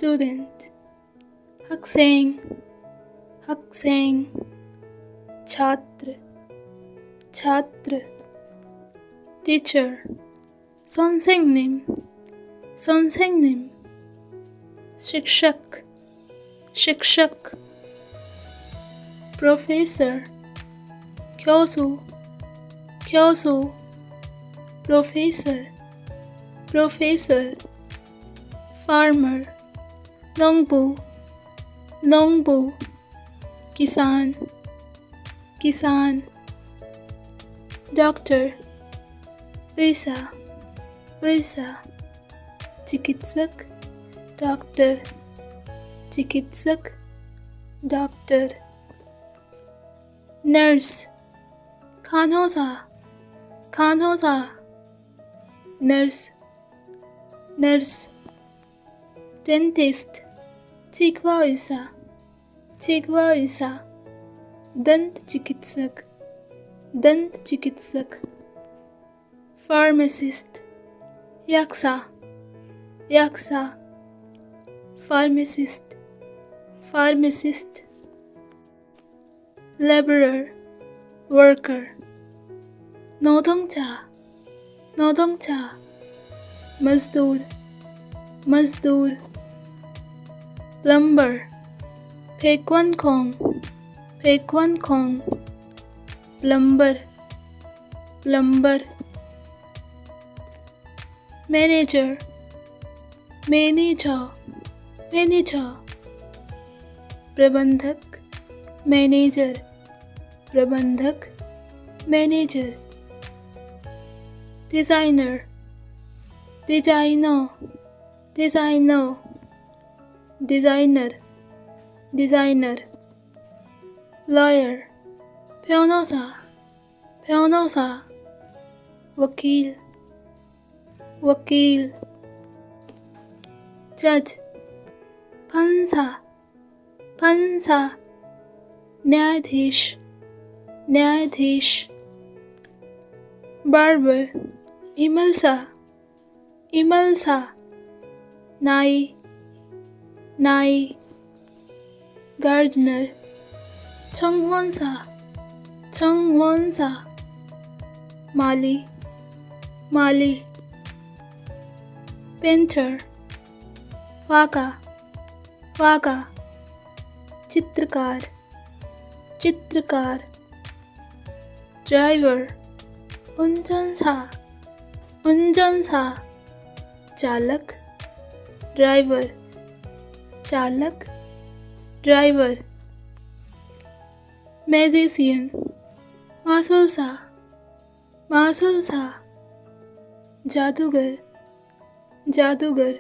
student, 학생, 학생, छात्र, छात्र, teacher, 선생님, 선생님, शिक्षक, शिक्षक, professor, 교수, 교수, professor, professor, farmer, 농부, 농부, किसान, किसान, doctor, 의사, 의사, चिकित्सक, doctor, चिकित्सक, doctor, nurse, 간호사, 간호사, nurse, nurse, dentist, चिकित्सा 의사, चिकित्सा 의사, दंत चिकित्सक, दंत चिकित्सक, pharmacist, yaksa, yaksa, pharmacist, pharmacist, laborer, worker, 노동자, 노동자, मजदूर, मजदूर, plumber, 백원콩, 백원콩, plumber, plumber, manager, manager, manager, प्रबंधक, manager, प्रबंधक, manager, designer, designer, designer, designer, designer, lawyer, 변호사, 변호사, वकील, वकील, जज, 판사, 판사, न्यायाधीश, न्यायाधीश, barber, इमलसा, इमलसा, नाई, नाई, gardener, 청원사, 청원사, माली, माली, पेंटर, वाका, वाका, चित्रकार, चित्रकार, ड्राइवर, 운전사, 운전사, चालक, ड्राइवर, चालक, ड्राइवर, मैजिशियन, मासूसा, मासूसा, जादूगर, जादूगर,